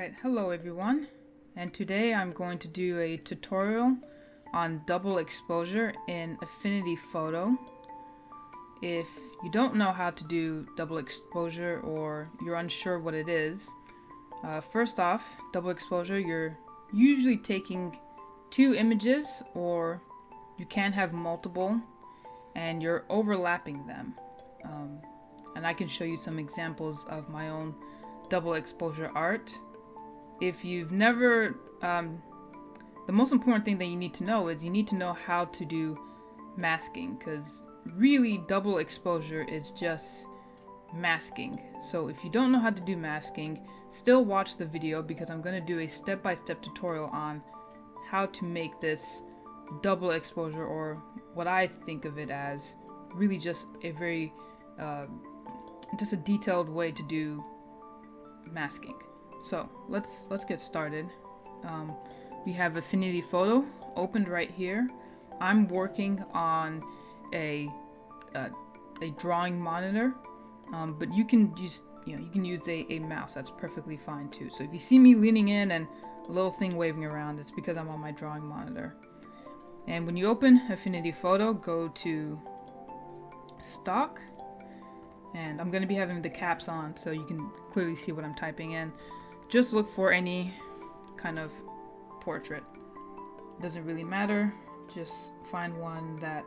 Right, hello everyone, and today I'm going to do a tutorial on double exposure in Affinity Photo. If you don't know how to do double exposure or you're unsure what it is, first off, double exposure, you're usually taking two images, or you can have multiple, and you're overlapping them. And I can show you some examples of my own double exposure art. If you've never, the most important thing that you need to know is you need to know how to do masking, because really double exposure is just masking. So if you don't know how to do masking, still watch the video, because I'm going to do a step-by-step tutorial on how to make this double exposure, or what I think of it as really just a very just a detailed way to do masking. So let's get started. We have Affinity Photo opened right here. I'm working on a drawing monitor, but you can use a mouse. That's perfectly fine too. So if you see me leaning in and a little thing waving around, it's because I'm on my drawing monitor. And when you open Affinity Photo, go to Stock, and I'm going to be having the caps on so you can clearly see what I'm typing in. Just look for any kind of portrait. Doesn't really matter. Just find one that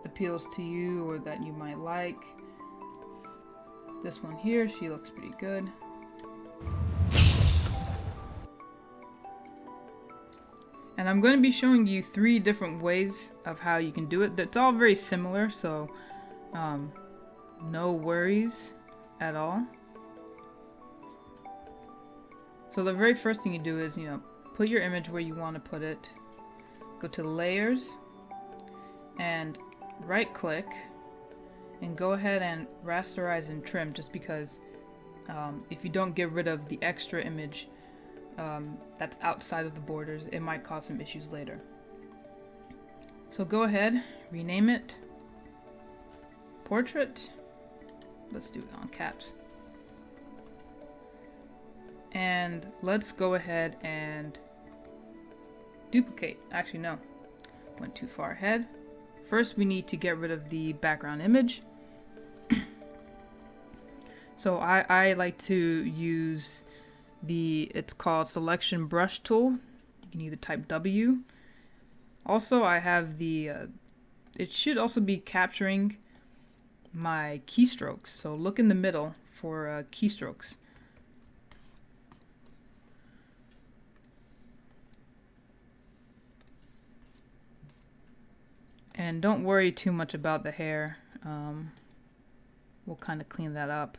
appeals to you or that you might like. This one here, she looks pretty good. And I'm going to be showing you 3 different ways of how you can do it. It's all very similar, so no worries at all. So the very first thing you do is, put your image where you want to put it. Go to Layers and right click and go ahead and rasterize and trim, just because if you don't get rid of the extra image that's outside of the borders, it might cause some issues later. So go ahead, rename it Portrait. Let's do it on caps. And let's go ahead and duplicate. Actually, no, went too far ahead. First, we need to get rid of the background image. So I like to use it's called Selection Brush Tool. You can either type W. Also, I have it should also be capturing my keystrokes. So look in the middle for keystrokes. And don't worry too much about the hair. We'll kind of clean that up.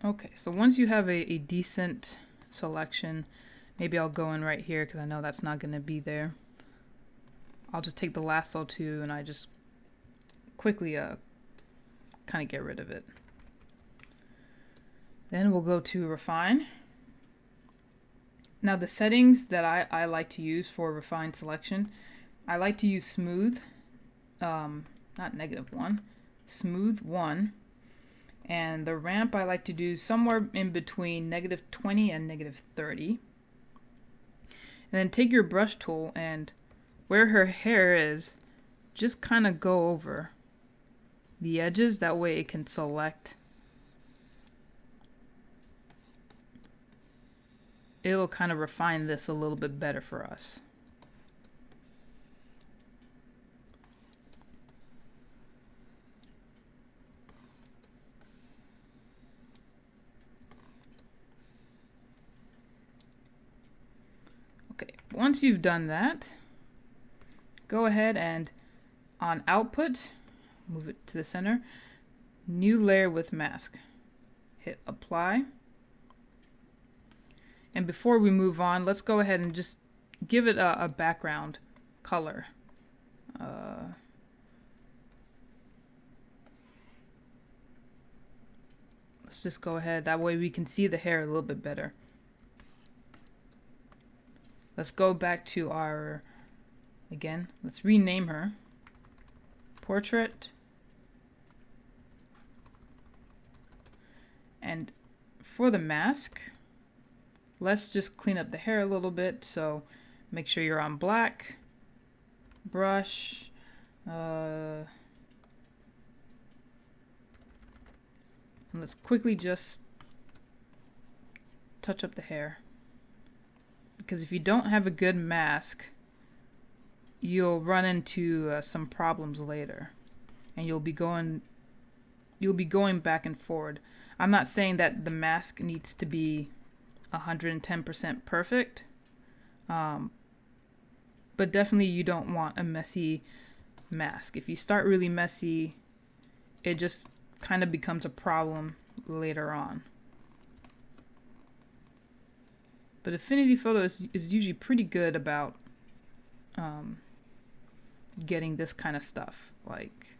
Okay, so once you have a decent selection, maybe I'll go in right here because I know that's not going to be there. I'll just take the lasso tool and I just quickly kind of get rid of it. Then we'll go to Refine. Now the settings that I like to use for Refine selection, I like to use Smooth, not -1, Smooth 1. And the ramp I like to do somewhere in between -20 and -30. And then take your brush tool and where her hair is, just kind of go over the edges. That way it can select. It'll kind of refine this a little bit better for us. Okay, once you've done that, go ahead and on Output, move it to the center, New Layer with Mask. Hit Apply. And before we move on, let's go ahead and just give it a background color. Let's just go ahead, that way we can see the hair a little bit better. Let's go back to our Again, let's rename her. Portrait. And for the mask, let's just clean up the hair a little bit. So make sure you're on black, brush, and let's quickly just touch up the hair. Because if you don't have a good mask, you'll run into some problems later, and you'll be going back and forward. I'm not saying that the mask needs to be 110% perfect, but definitely you don't want a messy mask. If you start really messy, it just kind of becomes a problem later on. But Affinity Photo is usually pretty good about getting this kind of stuff. Like,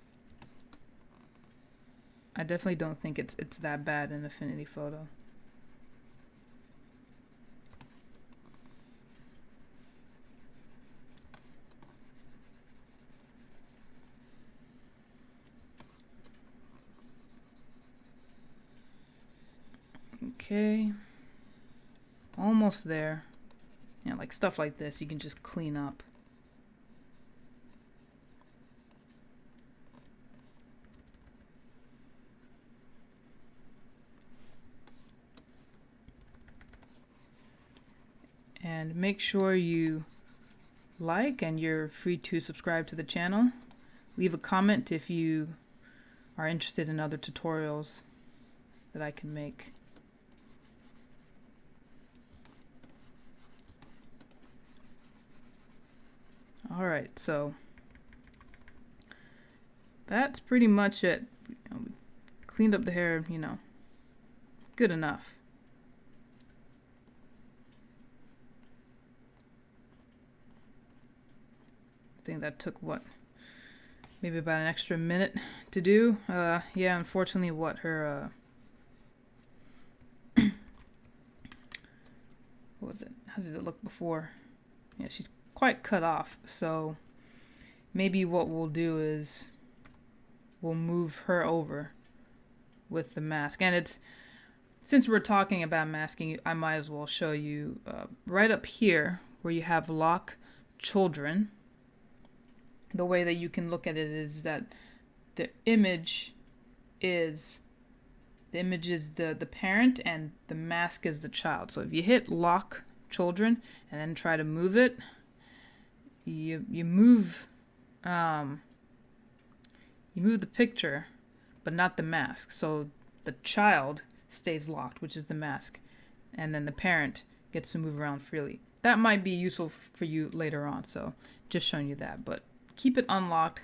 I definitely don't think it's that bad in Affinity Photo. Okay, almost there. Yeah, like stuff like this you can just clean up. And make sure you like, and you're free to subscribe to the channel. Leave a comment if you are interested in other tutorials that I can make. Alright, so that's pretty much it. We cleaned up the hair, good enough. I think that took maybe about an extra minute to do. Yeah, unfortunately her what was it? How did it look before? Yeah, she's quite cut off, so maybe what we'll do is we'll move her over with the mask. And since we're talking about masking, I might as well show you right up here where you have lock children. The way that you can look at it is that the image is the parent and the mask is the child. So if you hit lock children and then try to move it, you move the picture, but not the mask. So the child stays locked, which is the mask, and then the parent gets to move around freely. That might be useful for you later on, so just showing you that. But keep it unlocked.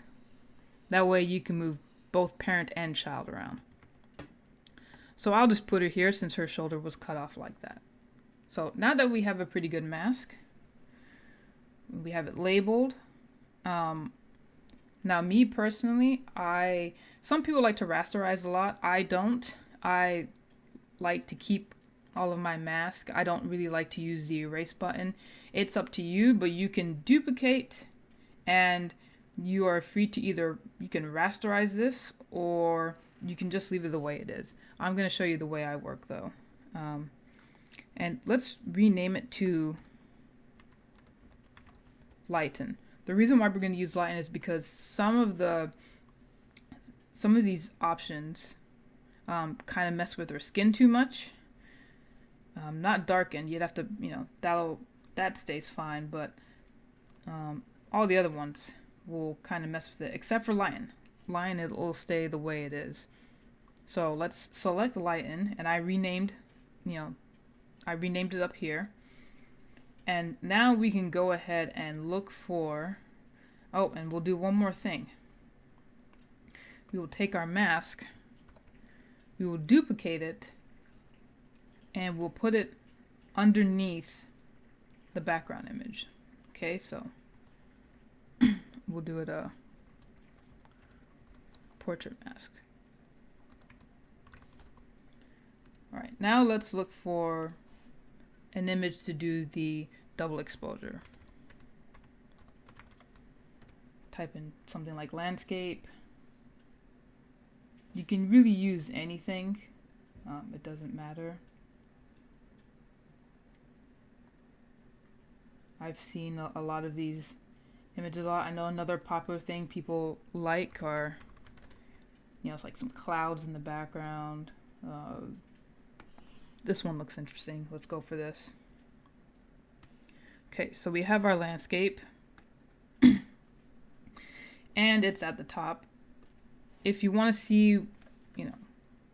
That way you can move both parent and child around. So I'll just put her here since her shoulder was cut off like that. So now that we have a pretty good mask, we have it labeled. Now me personally, some people like to rasterize a lot. I don't. I like to keep all of my mask. I don't really like to use the erase button. It's up to you, but you can duplicate, and you are free to you can rasterize this, or you can just leave it the way it is. I'm going to show you the way I work though. And let's rename it to Lighten. The reason why we're going to use Lighten is because some of these options kind of mess with her skin too much. Not darken. You'd have to, that stays fine, but all the other ones will kind of mess with it, except for Lighten. Lighten, it'll stay the way it is. So let's select Lighten, and I renamed it up here. And now we can go ahead and look for, and we'll do one more thing. We will take our mask, we will duplicate it, and we'll put it underneath the background image. Okay, so we'll do it a portrait mask. Alright, now let's look for an image to do the double exposure. type in something like landscape. You can really use anything. It doesn't matter. I've seen a lot of these images a lot. I know another popular thing people like are, it's like some clouds in the background. This one looks interesting. Let's go for this. Okay, so we have our landscape. And it's at the top. If you want to see,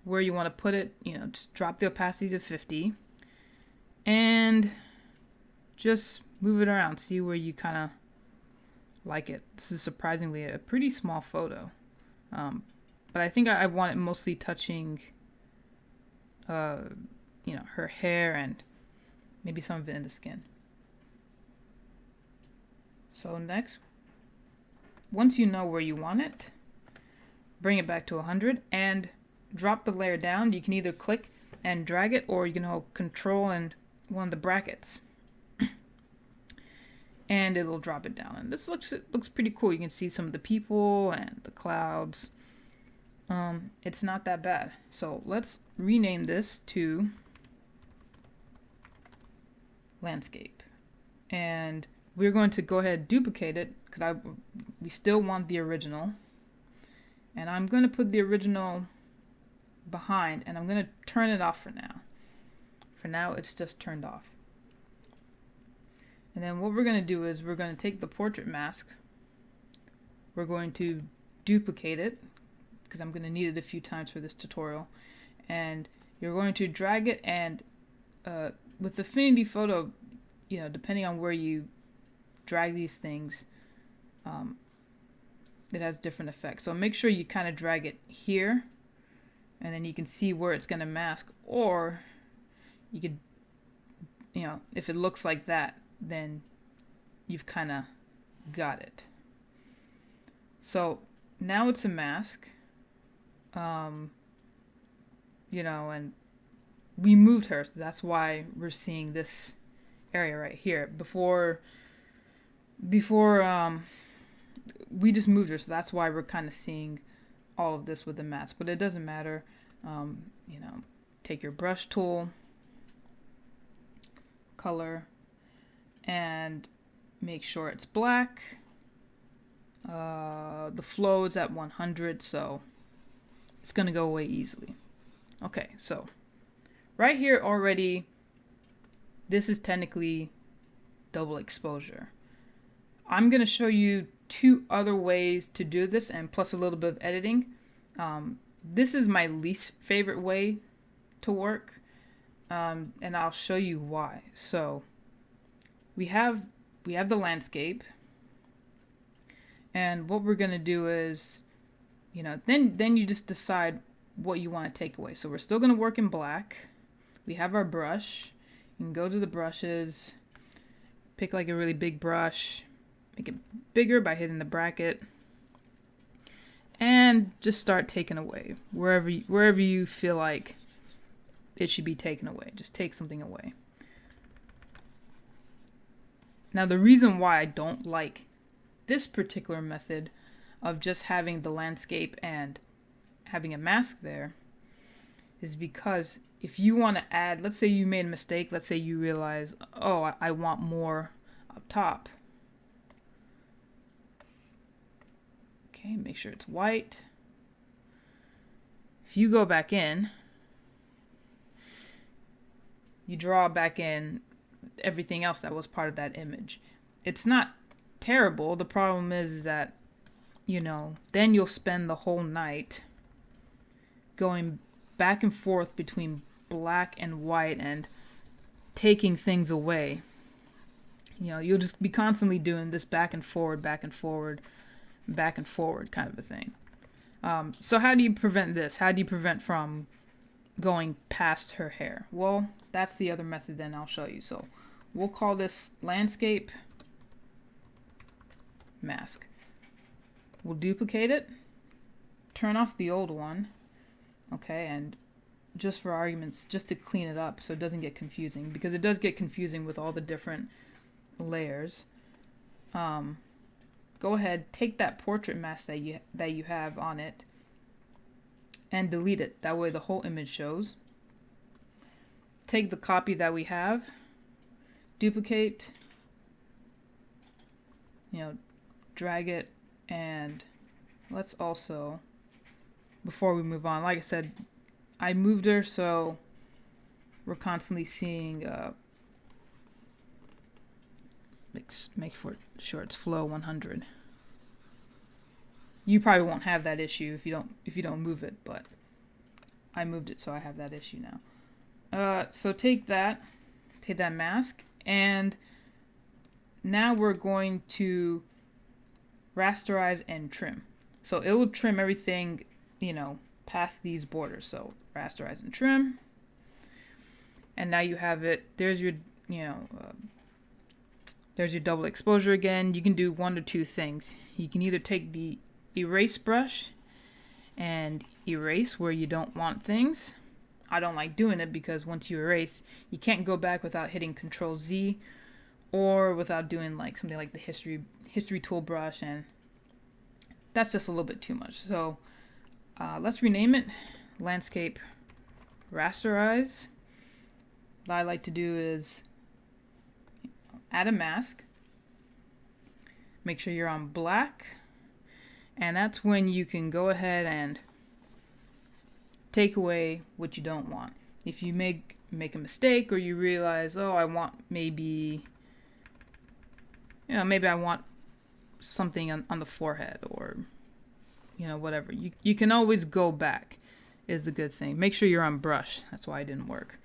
where you want to put it, just drop the opacity to 50 and just move it around. See where you kind of like it. This is surprisingly a pretty small photo. But I think I want it mostly touching, her hair and maybe some of it in the skin. So next, once you know where you want it, bring it back to 100 and drop the layer down. You can either click and drag it, or you can hold Control and one of the brackets, and it'll drop it down. And this looks pretty cool. You can see some of the people and the clouds. It's not that bad. So let's rename this to landscape, and we're going to go ahead and duplicate it because we still want the original. And I'm going to put the original behind, and I'm going to turn it off for now. For now, it's just turned off. And then what we're going to do is we're going to take the portrait mask. We're going to duplicate it because I'm going to need it a few times for this tutorial. And you're going to drag it, and with Affinity Photo, depending on where you drag these things, it has different effects. So make sure you kind of drag it here, and then you can see where it's going to mask. Or you could, if it looks like that, then you've kind of got it. So now it's a mask, and we moved her, so that's why we're seeing this area right here. Before we just moved her, so that's why we're kind of seeing all of this with the mask. But it doesn't matter. Take your brush tool, color, and make sure it's black. The flow is at 100, so it's going to go away easily. Okay, so right here already, this is technically double exposure. I'm going to show you 2 other ways to do this, and plus a little bit of editing. This is my least favorite way to work, and I'll show you why. So we have the landscape, and what we're going to do is, then you just decide what you want to take away. So we're still going to work in black. We have our brush. You can go to the brushes, pick like a really big brush, make it bigger by hitting the bracket, and just start taking away wherever you feel like it should be taken away. Just take something away. Now, the reason why I don't like this particular method of just having the landscape and having a mask there is because if you want to add, let's say you made a mistake, let's say you realize, oh, I want more up top. Okay, make sure it's white. If you go back in, you draw back in everything else that was part of that image. It's not terrible. The problem is that, then you'll spend the whole night going back and forth between black and white and taking things away. You'll just be constantly doing this back and forward, back and forward, back and forward kind of a thing. So how do you prevent this? How do you prevent from going past her hair? Well, that's the other method then I'll show you. So we'll call this landscape mask. We'll duplicate it, turn off the old one, okay, and just for arguments, just to clean it up so it doesn't get confusing, because it does get confusing with all the different layers. go ahead, take that portrait mask that you have on it and delete it. That way the whole image shows. Take the copy that we have, duplicate, drag it, and let's also, before we move on, like I said, I moved her so we're constantly seeing make sure it's flow 100. You probably won't have that issue if you don't move it, but I moved it so I have that issue now. So take that mask, and now we're going to rasterize and trim. So it will trim everything, past these borders. So rasterize and trim, and now you have it. There's your, there's your double exposure again. You can do one or two things. You can either take the erase brush and erase where you don't want things. I don't like doing it because once you erase, you can't go back without hitting Control Z or without doing like something like the history tool brush, and that's just a little bit too much. So let's rename it Landscape Rasterize. What I like to do is add a mask. Make sure you're on black, and that's when you can go ahead and take away what you don't want. If you make a mistake, or you realize, oh, I want maybe I want something on the forehead, or whatever. You can always go back, is a good thing. Make sure you're on brush. That's why it didn't work.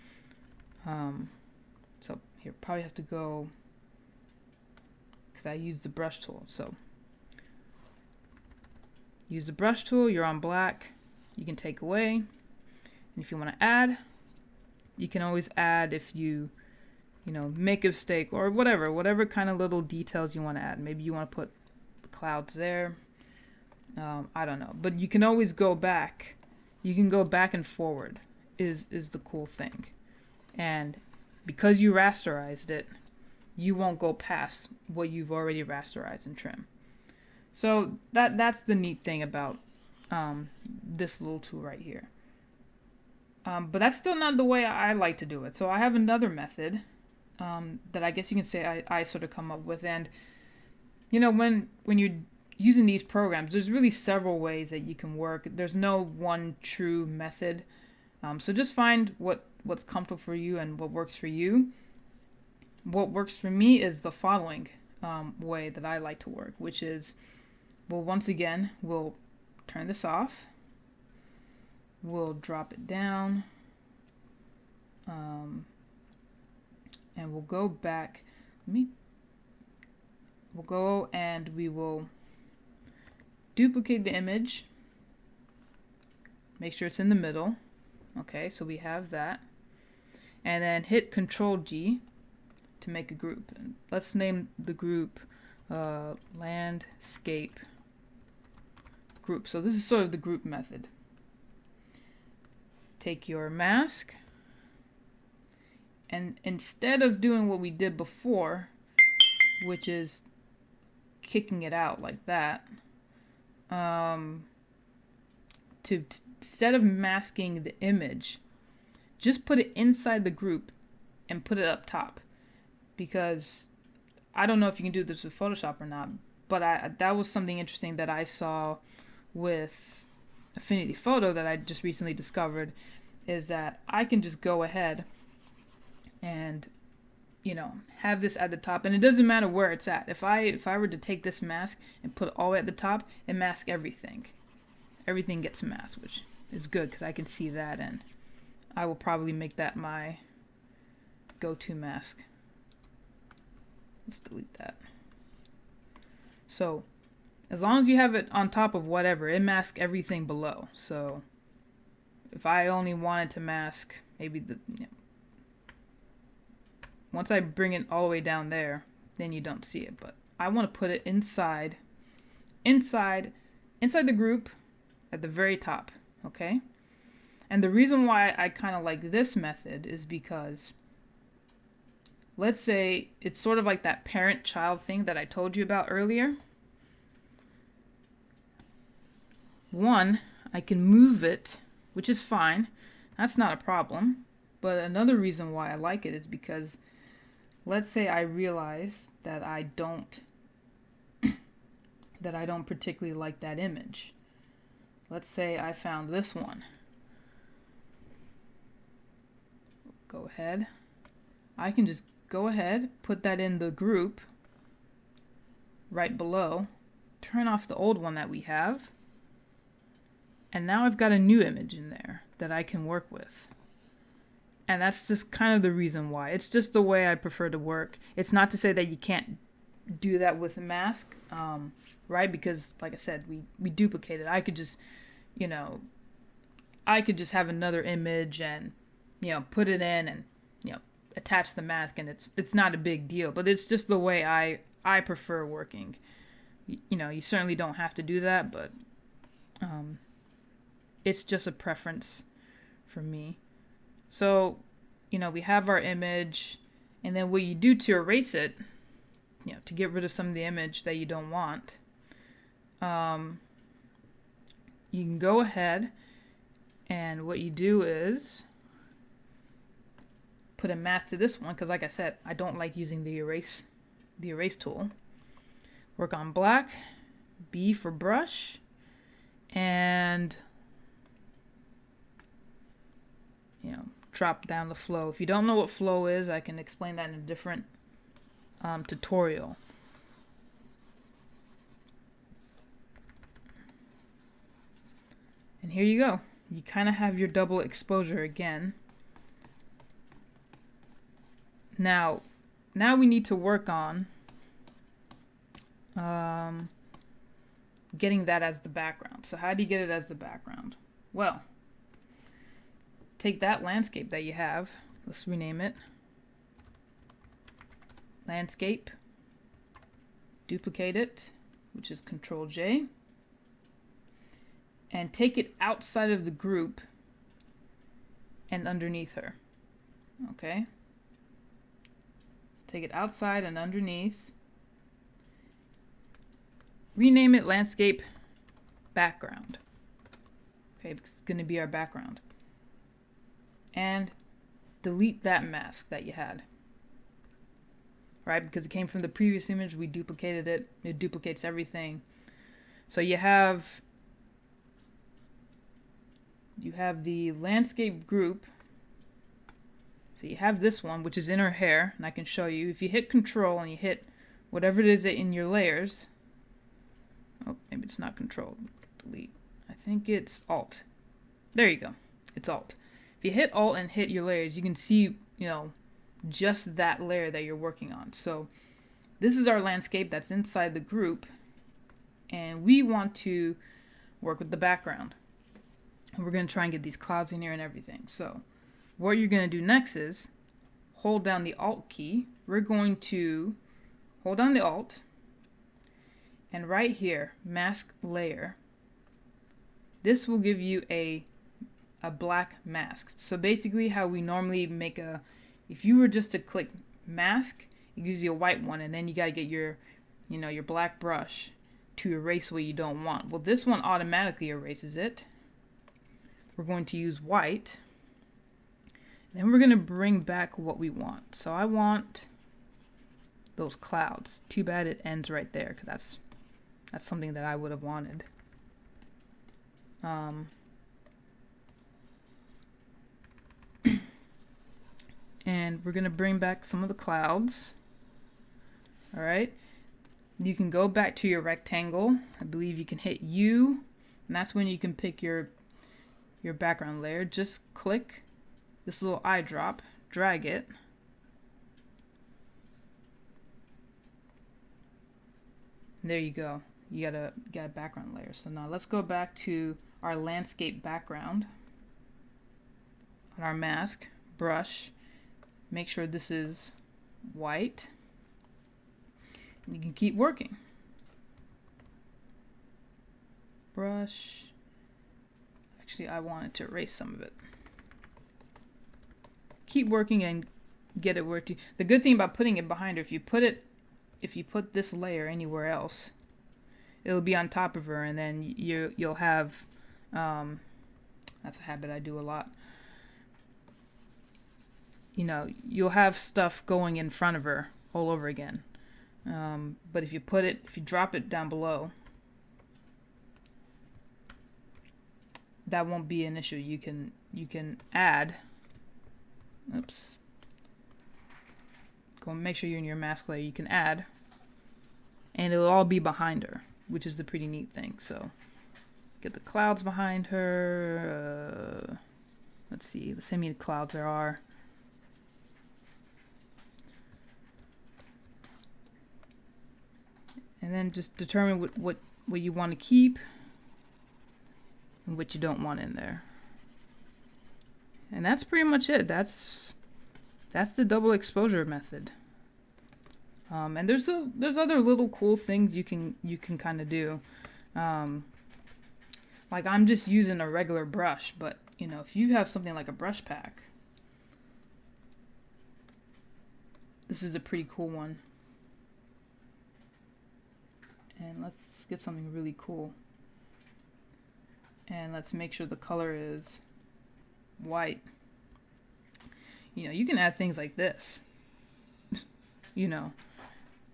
So here, probably have to go, because I used the brush tool. So use the brush tool, you're on black, you can take away. And if you want to add, you can always add if you make a mistake or whatever kind of little details you want to add. Maybe you want to put clouds there. I don't know, but you can always go back. You can go back and forward is the cool thing. And because you rasterized it, you won't go past what you've already rasterized and trimmed. So that's the neat thing about this little tool right here. But that's still not the way I like to do it. So I have another method that I guess you can say I sort of come up with. And when you're using these programs, there's really several ways that you can work. There's no one true method. So just find what's comfortable for you and what works for you. What works for me is the following way that I like to work, which is, once again, we'll turn this off. We'll drop it down. And we'll go back. We'll go and we will duplicate the image. Make sure it's in the middle. Okay, so we have that. And then hit Control G to make a group. And let's name the group Landscape Group. So this is sort of the group method. Take your mask, and instead of doing what we did before, which is kicking it out like that, instead of masking the image, just put it inside the group and put it up top. Because I don't know if you can do this with Photoshop or not, but that was something interesting that I saw with Affinity Photo that I just recently discovered, is that I can just go ahead and have this at the top, and it doesn't matter where it's at. If I were to take this mask and put it all the way at the top, it masks everything. Everything gets masked, which is good because I can see that, and I will probably make that my go-to mask. Let's delete that. So as long as you have it on top of whatever, it masks everything below. So if I only wanted to mask maybe once I bring it all the way down there, then you don't see it. But I want to put it inside the group at the very top, okay? And the reason why I kind of like this method is because, let's say it's sort of like that parent-child thing that I told you about earlier. one, I can move it, which is fine. That's not a problem. But another reason why I like it is because let's say I realize that I don't particularly like that image. Let's say I found this one. Go ahead. I can just go ahead, put that in the group right below, turn off the old one that we have, and now I've got a new image in there that I can work with. And that's just kind of the reason why. It's just the way I prefer to work. It's not to say that you can't do that with a mask, right? Because like I said, we duplicate it. I could just, I could just have another image and, put it in and, attach the mask, and it's not a big deal. But it's just the way I prefer working. You certainly don't have to do that, but it's just a preference for me. So, we have our image, and then what you do to erase it, to get rid of some of the image that you don't want, you can go ahead and what you do is put a mask to this one, because like I said, I don't like using the erase tool. Work on black, B for brush, and drop down the flow. If you don't know what flow is, I can explain that in a different tutorial. And here you go. You kind of have your double exposure again. Now we need to work on getting that as the background. So how do you get it as the background? Well, take that landscape that you have. Let's rename it. Landscape. Duplicate it, which is Control J. And take it outside of the group and underneath her. Okay? Take it outside and underneath. Rename it Landscape Background. Okay, because it's going to be our background. And delete that mask that you had. Right? Because it came from the previous image, we duplicated it. It duplicates everything. So you have the landscape group. So you have this one, which is in her hair, and I can show you. If you hit Control and you hit whatever it is in your layers, oh, maybe it's not Control, delete. I think it's Alt. There you go. It's Alt. If you hit Alt and hit your layers, you can see, just that layer that you're working on. So this is our landscape that's inside the group, and we want to work with the background. And we're going to try and get these clouds in here and everything. So what you're going to do next is hold down the Alt key. We're going to hold down the Alt, and right here, mask layer. This will give you a black mask. So basically how we normally make if you were just to click mask, it gives you a white one, and then you got to get your black brush to erase what you don't want. Well, this one automatically erases it. We're going to use white. Then we're going to bring back what we want. So I want those clouds. Too bad it ends right there, because that's something that I would have wanted. And we're going to bring back some of the clouds. All right. You can go back to your rectangle. I believe you can hit U, and that's when you can pick your background layer. Just click this little eyedrop, drag it, and there you go. You got a background layer. So now let's go back to our landscape background on our mask, brush. Make sure this is white. And you can keep working. Brush. Actually, I wanted to erase some of it. Keep working and get it working. The good thing about putting it behind her, if you put this layer anywhere else, it'll be on top of her, and then you'll have, that's a habit I do a lot. You know, you'll have stuff going in front of her all over again. But if you drop it down below, that won't be an issue. You can add. Oops. Go and make sure you're in your mask layer. You can add, and it'll all be behind her, which is the pretty neat thing. So get the clouds behind her. Let's see. Let's see how many clouds there are. And then just determine what you want to keep and what you don't want in there. And that's pretty much it. That's the double exposure method. And there's other little cool things you can kind of do. Like I'm just using a regular brush, but you know, if you have something like a brush pack, this is a pretty cool one. And let's get something really cool. And let's make sure the color is white. You know, you can add things like this, you know,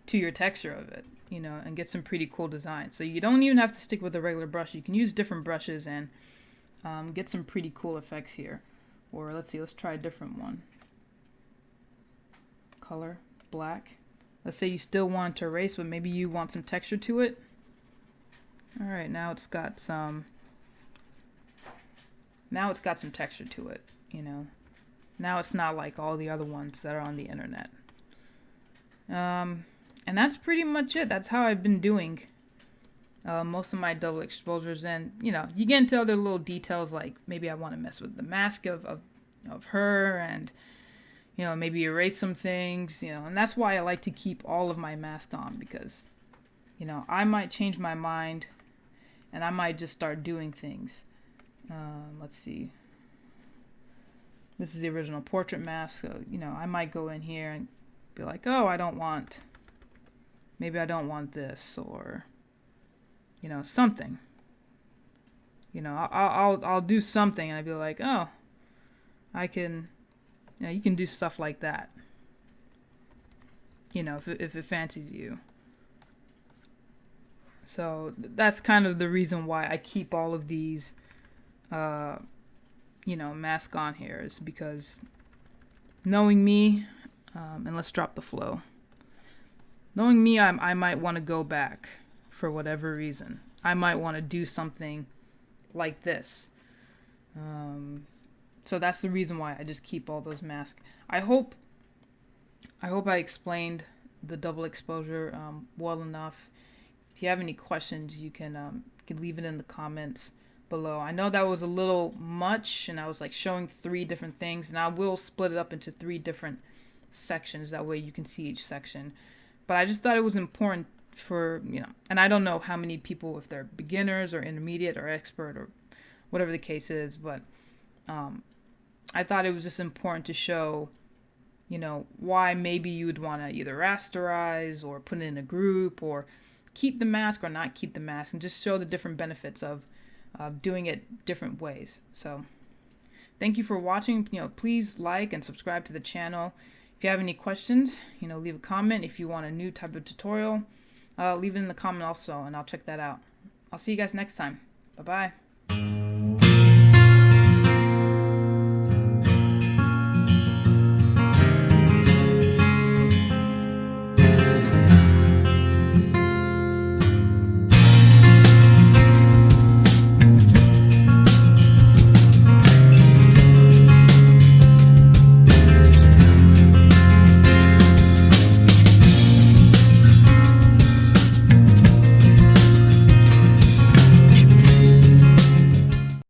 to your texture of it, you know, and get some pretty cool designs. So you don't even have to stick with a regular brush. You can use different brushes and get some pretty cool effects here. Or let's see, let's try a different one. Color, black. Let's say you still want to erase, but maybe you want some texture to it. All right, now it's got some texture to it, you know. Now it's not like all the other ones that are on the internet. And that's pretty much it. That's how I've been doing most of my double exposures. And, you know, you get into other little details, like maybe I want to mess with the mask of her, and you know, maybe erase some things, you know, and that's why I like to keep all of my mask on, because, you know, I might change my mind and I might just start doing things. Let's see. This is the original portrait mask, so, you know, I might go in here and be like, oh, maybe I don't want this, or, you know, something. You know, I'll do something and I'd be like, oh, I can. You know, you can do stuff like that, you know, if it fancies you. So that's kind of the reason why I keep all of these, you know, masks on here, is because knowing me, and let's drop the flow. Knowing me, I might want to go back for whatever reason. I might want to do something like this. So that's the reason why I just keep all those masks. I hope I explained the double exposure well enough. If you have any questions, you can leave it in the comments below. I know that was a little much, and I was like showing 3 different things, and I will split it up into 3 different sections. That way you can see each section. But I just thought it was important for, you know, and I don't know how many people, if they're beginners or intermediate or expert or whatever the case is, but I thought it was just important to show, you know, why maybe you would want to either rasterize or put it in a group, or keep the mask or not keep the mask, and just show the different benefits of doing it different ways. So thank you for watching. You know, please like and subscribe to the channel. If you have any questions, you know, leave a comment. If you want a new type of tutorial, leave it in the comment also, and I'll check that out. I'll see you guys next time. Bye-bye.